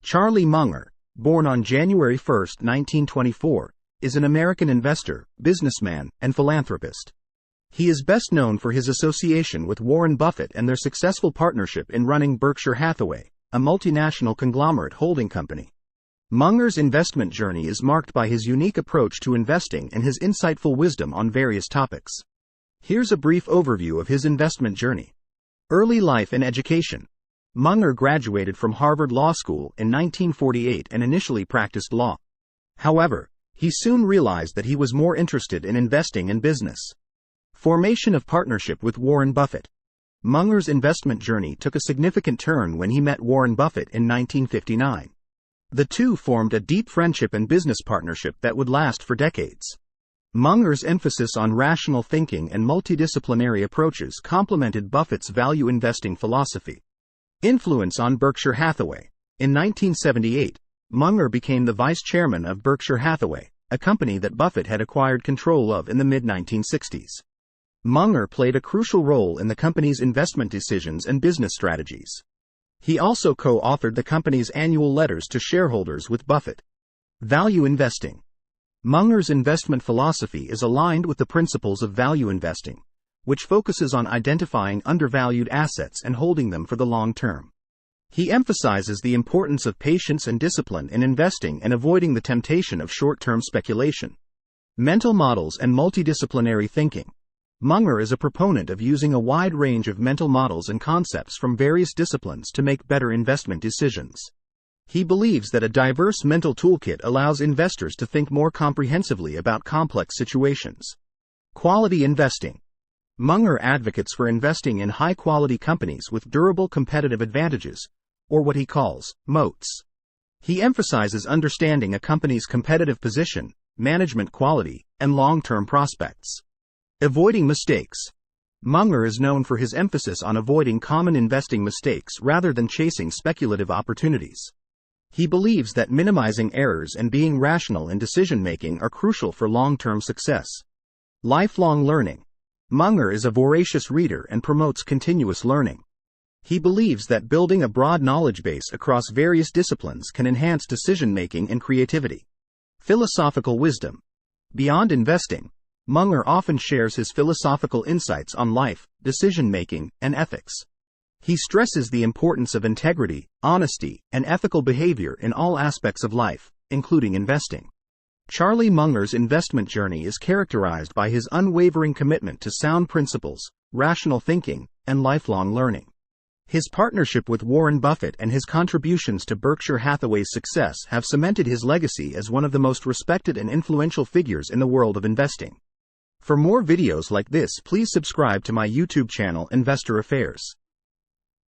Charlie Munger, born on January 1, 1924, is an American investor, businessman, and philanthropist. He is best known for his association with Warren Buffett and their successful partnership in running Berkshire Hathaway, a multinational conglomerate holding company. Munger's investment journey is marked by his unique approach to investing and his insightful wisdom on various topics. Here's a brief overview of his investment journey. Early life and education. Munger graduated from Harvard Law School in 1948 and initially practiced law. However, he soon realized that he was more interested in investing and business. Formation of partnership with Warren Buffett. Munger's investment journey took a significant turn when he met Warren Buffett in 1959. The two formed a deep friendship and business partnership that would last for decades. Munger's emphasis on rational thinking and multidisciplinary approaches complemented Buffett's value investing philosophy. Influence on Berkshire Hathaway. In 1978, Munger became the vice chairman of Berkshire Hathaway, a company that Buffett had acquired control of in the mid-1960s. Munger played a crucial role in the company's investment decisions and business strategies. He also co-authored the company's annual letters to shareholders with Buffett. Value investing. Munger's investment philosophy is aligned with the principles of value investing, which focuses on identifying undervalued assets and holding them for the long term. He emphasizes the importance of patience and discipline in investing and avoiding the temptation of short-term speculation. Mental models and multidisciplinary thinking. Munger is a proponent of using a wide range of mental models and concepts from various disciplines to make better investment decisions. He believes that a diverse mental toolkit allows investors to think more comprehensively about complex situations. Quality investing. Munger advocates for investing in high-quality companies with durable competitive advantages, or what he calls moats. He emphasizes understanding a company's competitive position, management quality, and long-term prospects. Avoiding mistakes. Munger is known for his emphasis on avoiding common investing mistakes rather than chasing speculative opportunities. He believes that minimizing errors and being rational in decision-making are crucial for long-term success. Lifelong learning. Munger is a voracious reader and promotes continuous learning. He believes that building a broad knowledge base across various disciplines can enhance decision-making and creativity. Philosophical wisdom. Beyond investing, Munger often shares his philosophical insights on life, decision-making, and ethics. He stresses the importance of integrity, honesty, and ethical behavior in all aspects of life, including investing. Charlie Munger's investment journey is characterized by his unwavering commitment to sound principles, rational thinking, and lifelong learning. His partnership with Warren Buffett and his contributions to Berkshire Hathaway's success have cemented his legacy as one of the most respected and influential figures in the world of investing. For more videos like this, please subscribe to my YouTube channel, Investor Affairs.